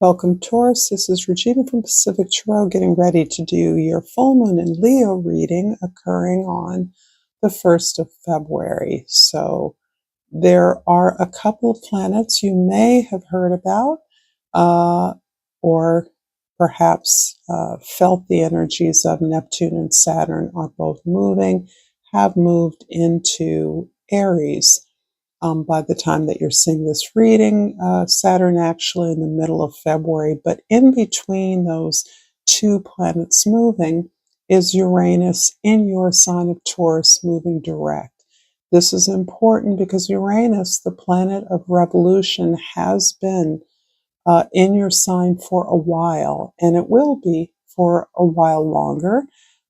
Welcome, Taurus. This is Regina from Pacific Tarot getting ready to do your full moon in Leo reading occurring on the 1st of February. So there are a couple of planets you may have heard about or perhaps felt the energies of. Neptune and Saturn are both moving, have moved into Aries. By the time that you're seeing this reading, Saturn actually in the middle of February, but in between those two planets moving is Uranus in your sign of Taurus moving direct. This is important because Uranus, the planet of revolution, has been in your sign for a while, and it will be for a while longer.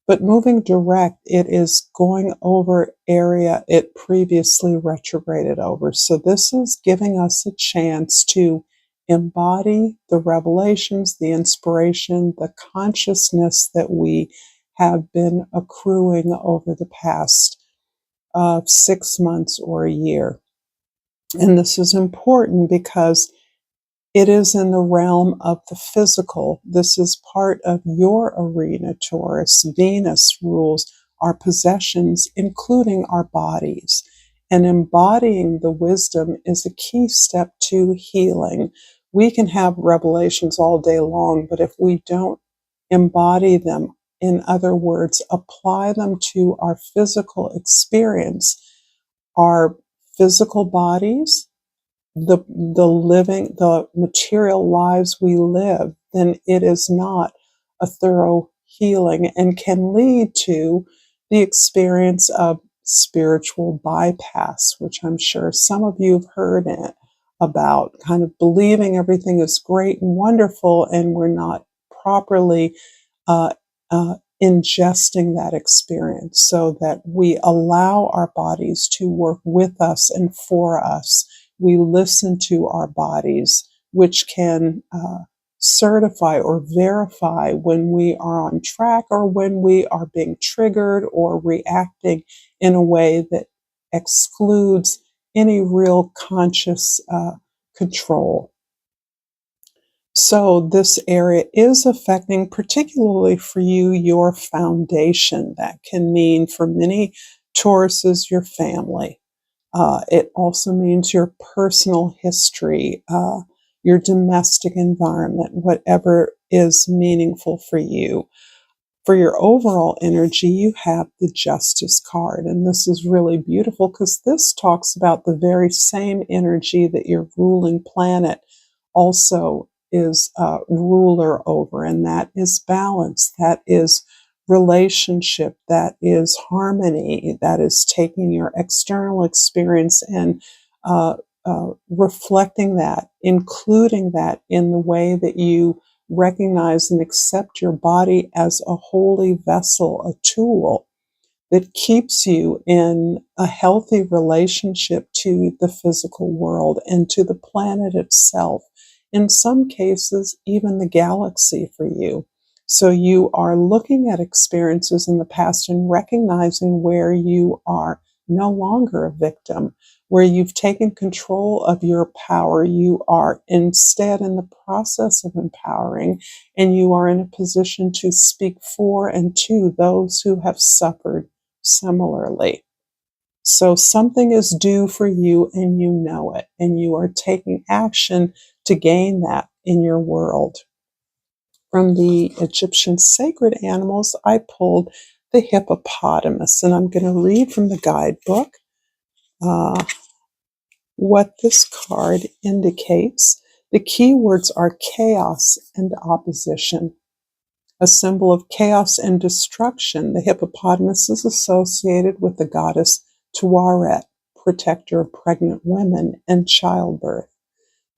But moving direct, it is going over area it previously retrograded over. So this is giving us a chance to embody the revelations, the inspiration, the consciousness that we have been accruing over the past 6 months or a year. And this is important because it is in the realm of the physical. This is part of your arena, Taurus. Venus rules our possessions, including our bodies. And embodying the wisdom is a key step to healing. We can have revelations all day long, but if we don't embody them, in other words, apply them to our physical experience, our physical bodies, the material lives we live, then it is not a thorough healing and can lead to the experience of spiritual bypass, which I'm sure some of you have heard about, kind of believing everything is great and wonderful, and we're not properly uh, ingesting that experience so that we allow our bodies to work with us and for us. We listen to our bodies, which can certify or verify when we are on track or when we are being triggered or reacting in a way that excludes any real conscious control. So this area is affecting, particularly for you, your foundation. That can mean for many Tauruses, your family. It also means your personal history, your domestic environment, whatever is meaningful for you. For your overall energy, you have the Justice card. And this is really beautiful because this talks about the very same energy that your ruling planet also is ruler over, and that is balance, that is relationship, that is harmony, that is taking your external experience and reflecting that, including that in the way that you recognize and accept your body as a holy vessel, a tool that keeps you in a healthy relationship to the physical world and to the planet itself. In some cases, even the galaxy for you. So you are looking at experiences in the past and recognizing where you are no longer a victim, where you've taken control of your power. You are instead in the process of empowering, and you are in a position to speak for and to those who have suffered similarly. So something is due for you and you know it, and you are taking action to gain that in your world. From the Egyptian sacred animals, I pulled the hippopotamus, and I'm going to read from the guidebook what this card indicates. The key words are chaos and opposition. A symbol of chaos and destruction, the hippopotamus is associated with the goddess Tuaret, protector of pregnant women and childbirth.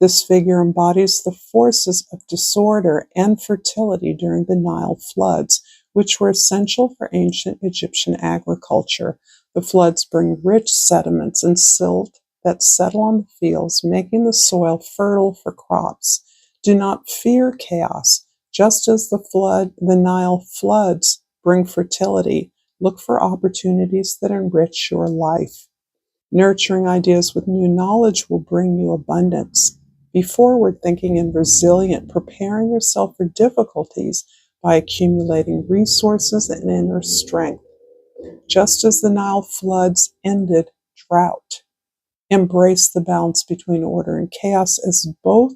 This figure embodies the forces of disorder and fertility during the Nile floods, which were essential for ancient Egyptian agriculture. The floods bring rich sediments and silt that settle on the fields, making the soil fertile for crops. Do not fear chaos. Just as the Nile floods bring fertility, look for opportunities that enrich your life. Nurturing ideas with new knowledge will bring you abundance. Be forward thinking and resilient, preparing yourself for difficulties by accumulating resources and inner strength. Just as the Nile floods ended drought, embrace the balance between order and chaos, as both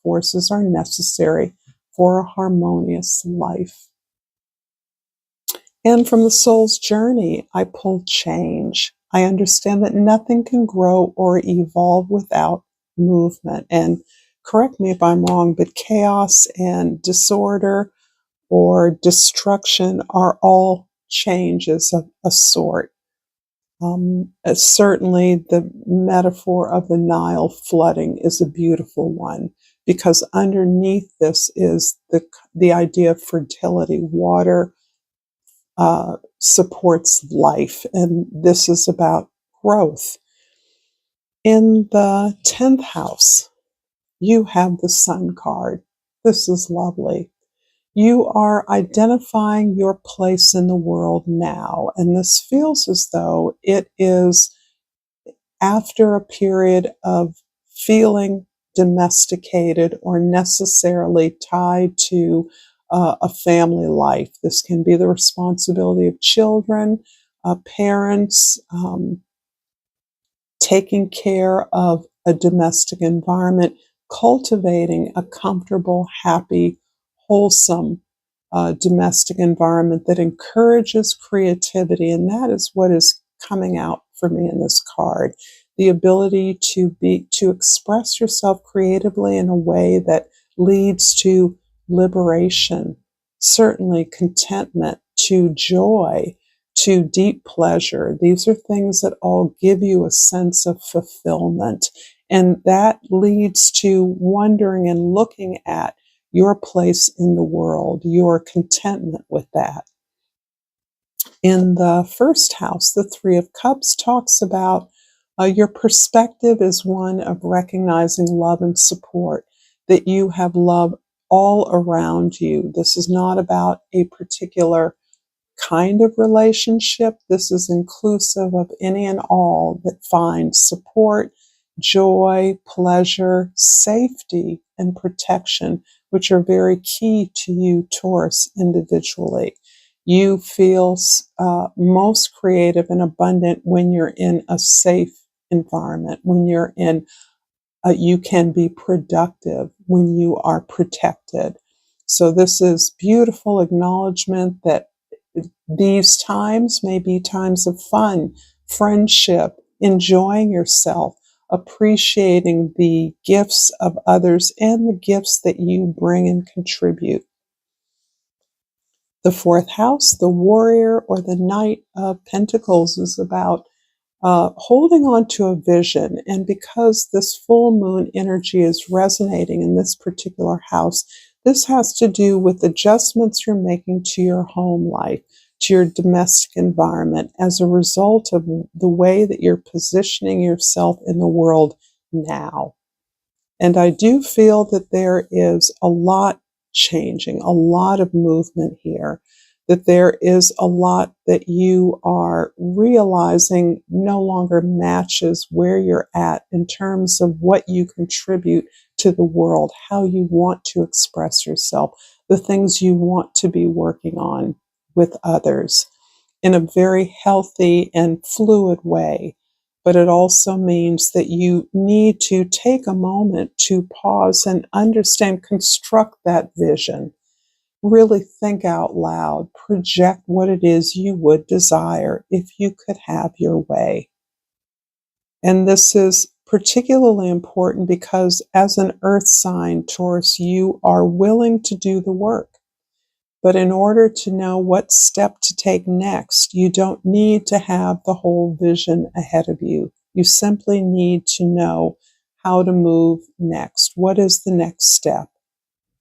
forces are necessary for a harmonious life. And from the soul's journey, I pull change. I understand that nothing can grow or evolve without movement. And correct me if I'm wrong, but chaos and disorder or destruction are all changes of a sort. Certainly, the metaphor of the Nile flooding is a beautiful one, because underneath this is the idea of fertility. Water supports life, and this is about growth. In the 10th house, you have the Sun card. This is lovely. You are identifying your place in the world now, and this feels as though it is after a period of feeling domesticated or necessarily tied to a family life. This can be the responsibility of children, parents, taking care of a domestic environment, cultivating a comfortable, happy, wholesome domestic environment that encourages creativity. And that is what is coming out for me in this card. The ability to express yourself creatively in a way that leads to liberation, certainly contentment, to joy, to deep pleasure. These are things that all give you a sense of fulfillment. And that leads to wondering and looking at your place in the world, your contentment with that. In the first house, the Three of Cups talks about your perspective is one of recognizing love and support, that you have love all around you. This is not about a particular kind of relationship. This is inclusive of any and all that find support, joy, pleasure, safety, and protection, which are very key to you, Taurus, individually. You feel most creative and abundant when you're in a safe environment, when you're in you can be productive when you are protected. So this is beautiful acknowledgement that these times may be times of fun, friendship, enjoying yourself, appreciating the gifts of others and the gifts that you bring and contribute. The fourth house, the warrior or the Knight of Pentacles, is about holding on to a vision. And because this full moon energy is resonating in this particular house, this has to do with adjustments you're making to your home life, to your domestic environment, as a result of the way that you're positioning yourself in the world now. And I do feel that there is a lot changing, a lot of movement here, that there is a lot that you are realizing no longer matches where you're at in terms of what you contribute to the world, how you want to express yourself, the things you want to be working on with others in a very healthy and fluid way. But it also means that you need to take a moment to pause and understand, construct that vision. Really think out loud, project what it is you would desire if you could have your way. And this is particularly important because as an earth sign, Taurus, you are willing to do the work. But in order to know what step to take next, you don't need to have the whole vision ahead of you. You simply need to know how to move next. What is the next step?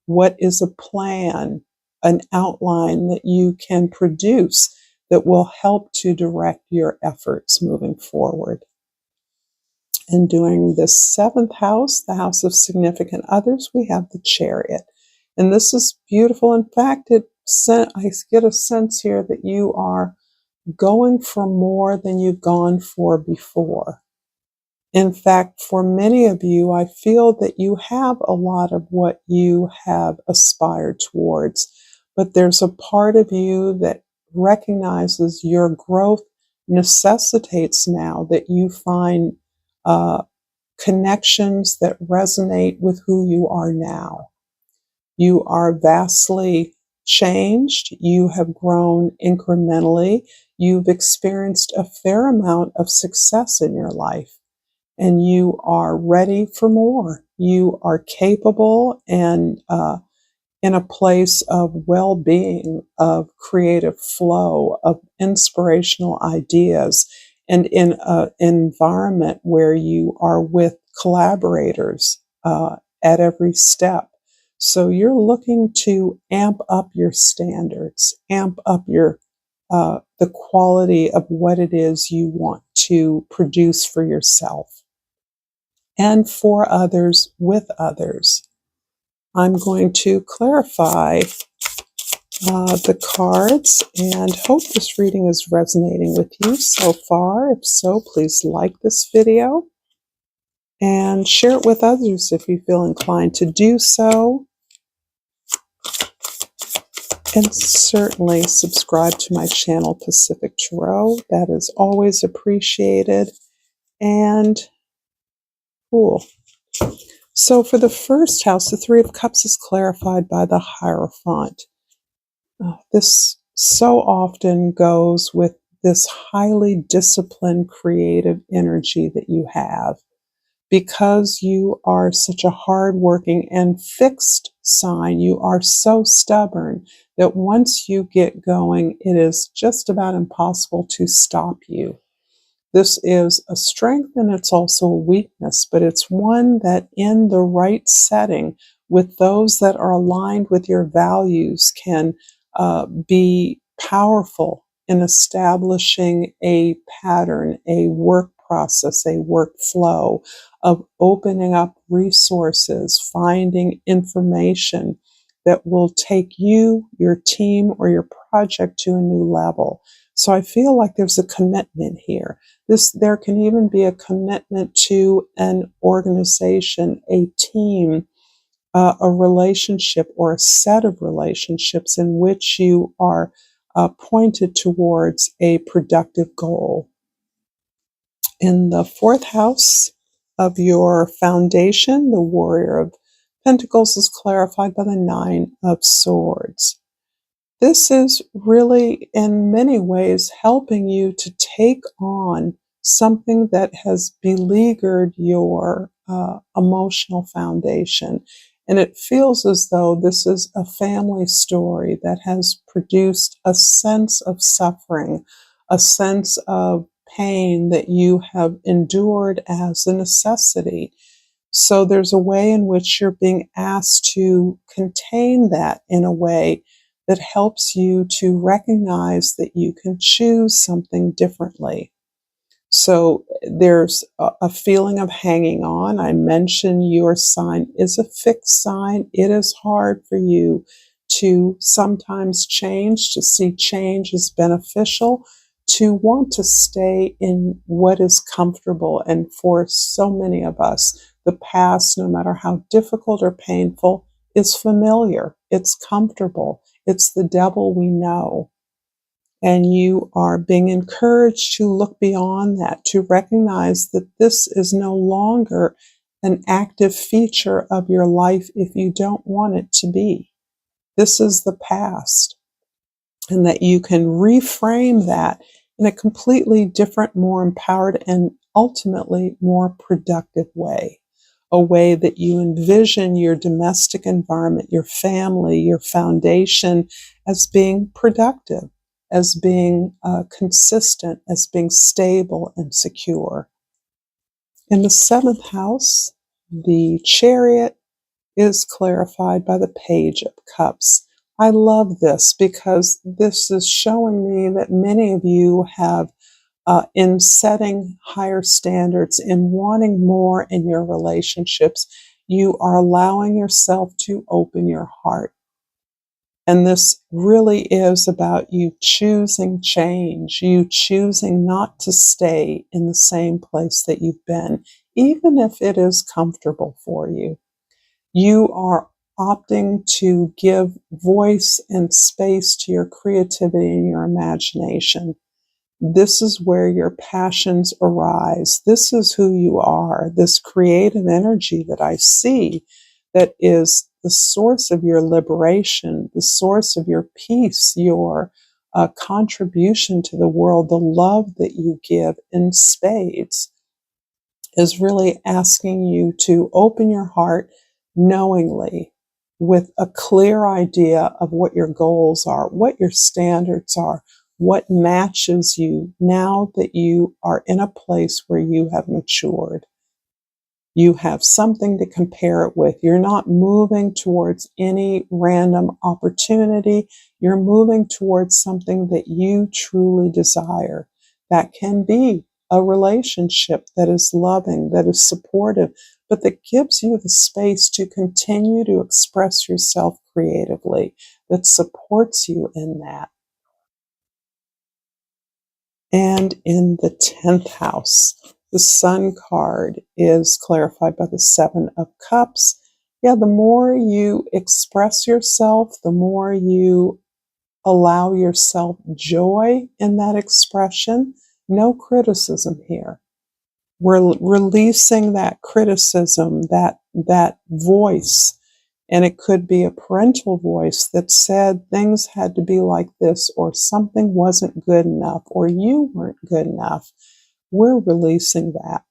What is a plan, an outline that you can produce that will help to direct your efforts moving forward? And doing the seventh house, the house of significant others, we have the Chariot. And this is beautiful. In fact, I get a sense here that you are going for more than you've gone for before. In fact, for many of you, I feel that you have a lot of what you have aspired towards, but there's a part of you that recognizes your growth necessitates now that you find uh, connections that resonate with who you are now. You are vastly changed. You have grown incrementally. You've experienced a fair amount of success in your life, and you are ready for more. You are capable and in a place of well being, of creative flow, of inspirational ideas, and in an environment where you are with collaborators at every step. So you're looking to amp up your standards, amp up your the quality of what it is you want to produce for yourself and for others with others. I'm going to clarify the cards and hope this reading is resonating with you so far. If so, please like this video and share it with others if you feel inclined to do so. And certainly subscribe to my channel, Pacific Tarot. That is always appreciated. And cool. So for the first house, the Three of Cups is clarified by the Hierophant. This so often goes with this highly disciplined, creative energy that you have. Because you are such a hardworking and fixed sign, you are so stubborn that once you get going, it is just about impossible to stop you. This is a strength and it's also a weakness, but it's one that in the right setting with those that are aligned with your values can be powerful in establishing a pattern, a work process, a workflow of opening up resources, finding information that will take you, your team, or your project to a new level. So I feel like there's a commitment here. There can even be a commitment to an organization, a team, a relationship or a set of relationships in which you are pointed towards a productive goal. In the fourth house of your foundation, the Warrior of Pentacles is clarified by the Nine of Swords. This is really, in many ways, helping you to take on something that has beleaguered your emotional foundation. And it feels as though this is a family story that has produced a sense of suffering, a sense of pain that you have endured as a necessity. So there's a way in which you're being asked to contain that in a way that helps you to recognize that you can choose something differently. So there's a feeling of hanging on. I mentioned your sign is a fixed sign. It is hard for you to sometimes change, to see change as beneficial, to want to stay in what is comfortable. And for so many of us, the past, no matter how difficult or painful, is familiar. It's comfortable. It's the devil we know. And you are being encouraged to look beyond that, to recognize that this is no longer an active feature of your life if you don't want it to be. This is the past. And that you can reframe that in a completely different, more empowered, and ultimately more productive way. A way that you envision your domestic environment, your family, your foundation as being productive, as being consistent, as being stable and secure. In the seventh house, the Chariot is clarified by the Page of Cups. I love this because this is showing me that many of you have, in setting higher standards, in wanting more in your relationships, you are allowing yourself to open your heart. And this really is about you choosing change, you choosing not to stay in the same place that you've been, even if it is comfortable for you. You are opting to give voice and space to your creativity and your imagination. This is where your passions arise. This is who you are, this creative energy that I see that is the source of your liberation, the source of your peace, your contribution to the world, the love that you give in spades is really asking you to open your heart knowingly with a clear idea of what your goals are, what your standards are, what matches you now that you are in a place where you have matured. You have something to compare it with. You're not moving towards any random opportunity. You're moving towards something that you truly desire. That can be a relationship that is loving, that is supportive, but that gives you the space to continue to express yourself creatively, that supports you in that. And in the 10th house, the Sun card is clarified by the Seven of Cups. Yeah, the more you express yourself, the more you allow yourself joy in that expression. No criticism here. We're releasing that criticism, that voice. And it could be a parental voice that said things had to be like this, or something wasn't good enough, or you weren't good enough. We're releasing that.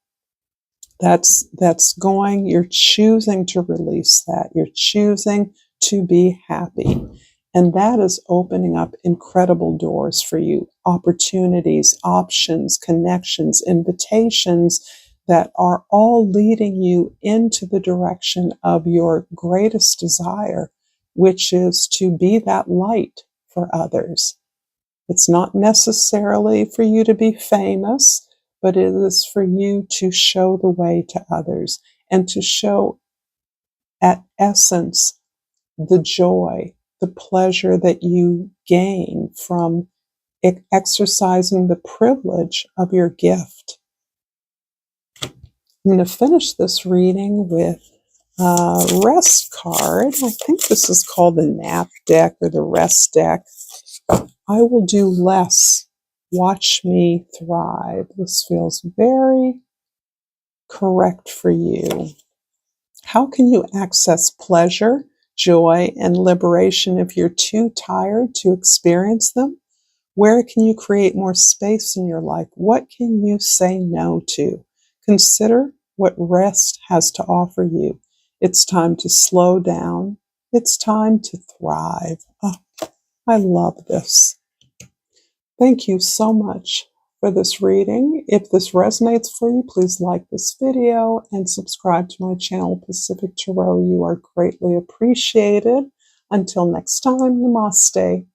That's going, you're choosing to release that. You're choosing to be happy. And that is opening up incredible doors for you, opportunities, options, connections, invitations that are all leading you into the direction of your greatest desire, which is to be that light for others. It's not necessarily for you to be famous, but it is for you to show the way to others and to show, at essence, the joy, the pleasure that you gain from exercising the privilege of your gift. I'm going to finish this reading with a rest card. I think this is called the nap deck or the rest deck. I will do less. Watch me thrive. This feels very correct for you. How can you access pleasure, joy, and liberation if you're too tired to experience them? Where can you create more space in your life? What can you say no to? Consider what rest has to offer you. It's time to slow down. It's time to thrive. Oh, I love this. Thank you so much for this reading. If this resonates for you, please like this video and subscribe to my channel, Pacific Tarot. You are greatly appreciated. Until next time, namaste.